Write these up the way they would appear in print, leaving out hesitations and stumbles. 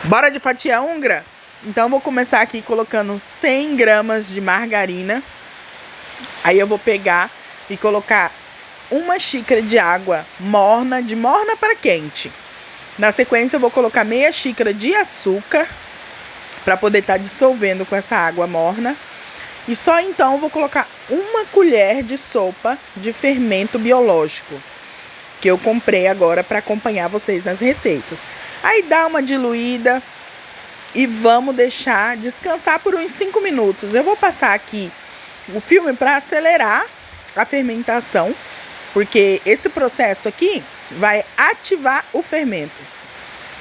Bora de fatia húngara? Então eu vou começar aqui colocando 100 gramas de margarina. Aí eu vou pegar e colocar uma xícara de água morna, de morna para quente. Na sequência eu vou colocar meia xícara de açúcar para poder estar dissolvendo com essa água morna. E só então eu vou colocar uma colher de sopa de fermento biológico, que eu comprei agora para acompanhar vocês nas receitas. Aí dá uma diluída e vamos deixar descansar por uns 5 minutos. Eu vou passar aqui o filme para acelerar a fermentação, porque esse processo aqui vai ativar o fermento.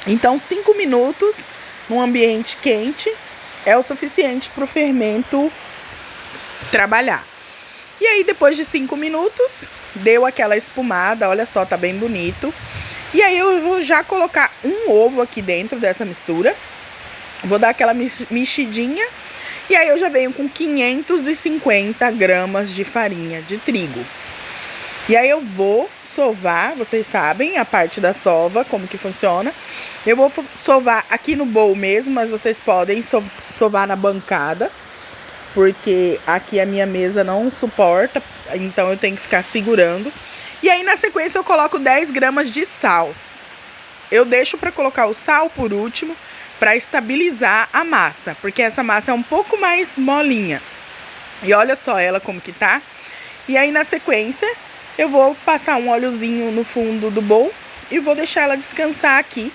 Então 5 minutos num ambiente quente é o suficiente para o fermento trabalhar. E aí depois de 5 minutos deu aquela espumada, olha só, tá bem bonito. E aí eu vou já colocar um ovo aqui dentro dessa mistura. Vou dar aquela mexidinha. E aí eu já venho com 550 gramas de farinha de trigo. E aí eu vou sovar, vocês sabem a parte da sova, como que funciona. Eu vou sovar aqui no bowl mesmo, mas vocês podem sovar na bancada, porque aqui a minha mesa não suporta, então eu tenho que ficar segurando. E aí na sequência eu coloco 10 gramas de sal. Eu deixo para colocar o sal por último, para estabilizar a massa, porque essa massa é um pouco mais molinha. E olha só ela como que tá. E aí na sequência eu vou passar um óleozinho no fundo do bowl e vou deixar ela descansar aqui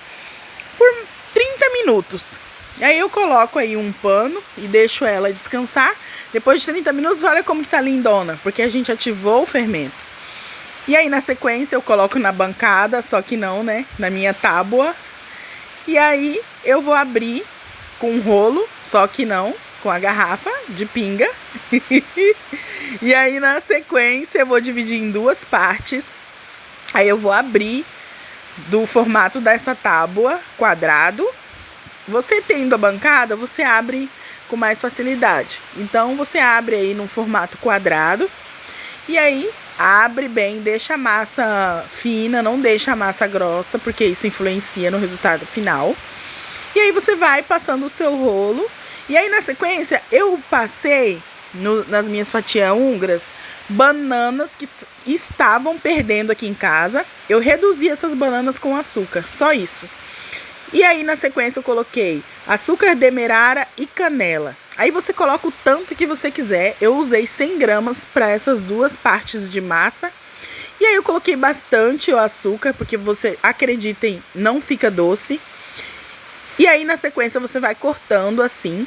por 30 minutos. E aí eu coloco aí um pano e deixo ela descansar. Depois de 30 minutos, olha como que tá lindona, porque a gente ativou o fermento. E aí na sequência eu coloco na bancada, só que não, né, na minha tábua. E aí eu vou abrir com um rolo, só que não, com a garrafa de pinga. E aí na sequência eu vou dividir em duas partes. Aí eu vou abrir do formato dessa tábua quadrado. Você tendo a bancada, você abre com mais facilidade. Então você abre aí no formato quadrado. E aí abre bem, deixa a massa fina, não deixa a massa grossa, porque isso influencia no resultado final. E aí você vai passando o seu rolo. E aí na sequência eu passei nas minhas fatias húngaras bananas que estavam perdendo aqui em casa. Eu reduzi essas bananas com açúcar, só isso. E aí na sequência eu coloquei açúcar demerara e canela. Aí você coloca o tanto que você quiser. Eu usei 100 gramas para essas duas partes de massa. E aí eu coloquei bastante o açúcar, porque você, acreditem, não fica doce. E aí na sequência você vai cortando assim.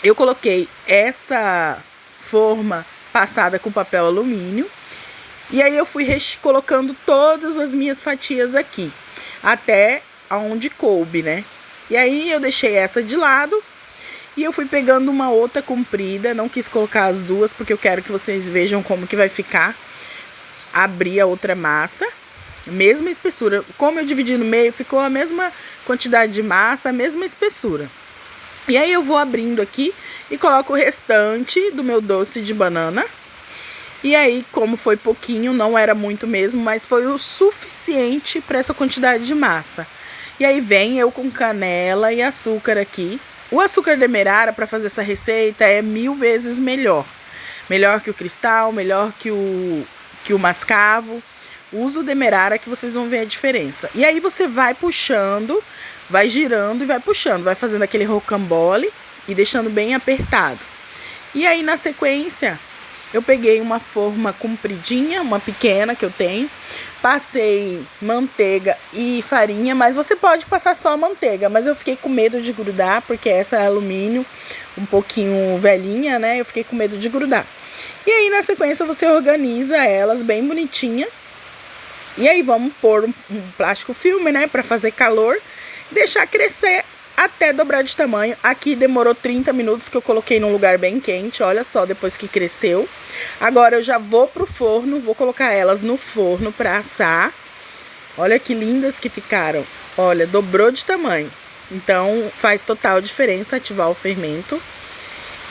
Eu coloquei essa forma passada com papel alumínio. E aí eu fui colocando todas as minhas fatias aqui, até aonde coube, né? E aí eu deixei essa de lado. E eu fui pegando uma outra comprida, não quis colocar as duas, porque eu quero que vocês vejam como que vai ficar. Abri a outra massa, mesma espessura. Como eu dividi no meio, ficou a mesma quantidade de massa, a mesma espessura. E aí eu vou abrindo aqui e coloco o restante do meu doce de banana. E aí, como foi pouquinho, não era muito mesmo, mas foi o suficiente para essa quantidade de massa. E aí vem eu com canela e açúcar aqui. O açúcar demerara para fazer essa receita é 1000 vezes melhor. Melhor que o cristal, melhor que o mascavo. Usa o demerara que vocês vão ver a diferença. E aí você vai puxando, vai girando e vai puxando. Vai fazendo aquele rocambole e deixando bem apertado. E aí na sequência eu peguei uma forma compridinha, uma pequena que eu tenho. Passei manteiga e farinha, mas você pode passar só a manteiga. Mas eu fiquei com medo de grudar, porque essa é alumínio, um pouquinho velhinha, né? Eu fiquei com medo de grudar. E aí na sequência você organiza elas bem bonitinha. E aí vamos pôr um plástico filme, né? Pra fazer calor. Deixar crescer até dobrar de tamanho. Aqui demorou 30 minutos que eu coloquei num lugar bem quente. Olha só, depois que cresceu. Agora eu já vou pro forno. Vou colocar elas no forno pra assar. Olha que lindas que ficaram. Olha, dobrou de tamanho. Então faz total diferença ativar o fermento.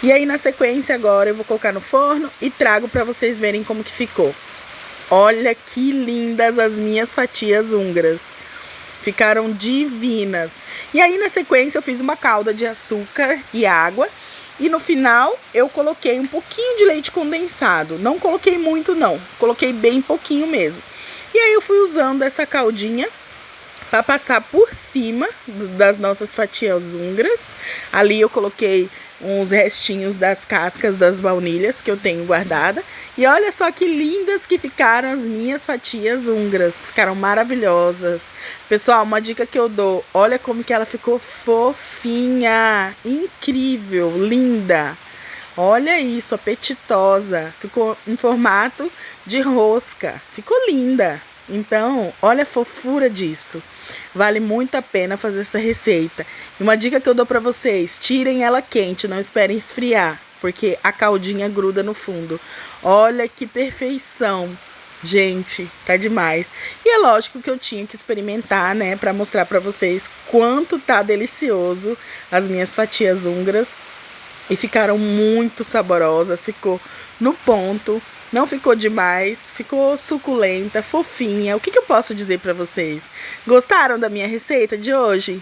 E aí na sequência agora eu vou colocar no forno e trago pra vocês verem como que ficou. Olha que lindas as minhas fatias húngaras. Ficaram divinas. E aí, na sequência, eu fiz uma calda de açúcar e água. E no final, eu coloquei um pouquinho de leite condensado. Não coloquei muito, não. Coloquei bem pouquinho mesmo. E aí, eu fui usando essa caldinha para passar por cima das nossas fatias húngaras. Ali eu coloquei uns restinhos das cascas das baunilhas que eu tenho guardada. E olha só que lindas que ficaram as minhas fatias húngaras. Ficaram maravilhosas. Pessoal, uma dica que eu dou. Olha como que ela ficou fofinha. Incrível, linda. Olha isso, apetitosa. Ficou em formato de rosca. Ficou linda. Então, olha a fofura disso. Vale muito a pena fazer essa receita. E uma dica que eu dou pra vocês: tirem ela quente, não esperem esfriar, porque a caldinha gruda no fundo. Olha que perfeição. Gente, tá demais. E é lógico que eu tinha que experimentar, né, pra mostrar pra vocês quanto tá delicioso as minhas fatias húngaras. E ficaram muito saborosas, ficou no ponto. Não ficou demais, ficou suculenta, fofinha. O que eu posso dizer pra vocês? Gostaram da minha receita de hoje?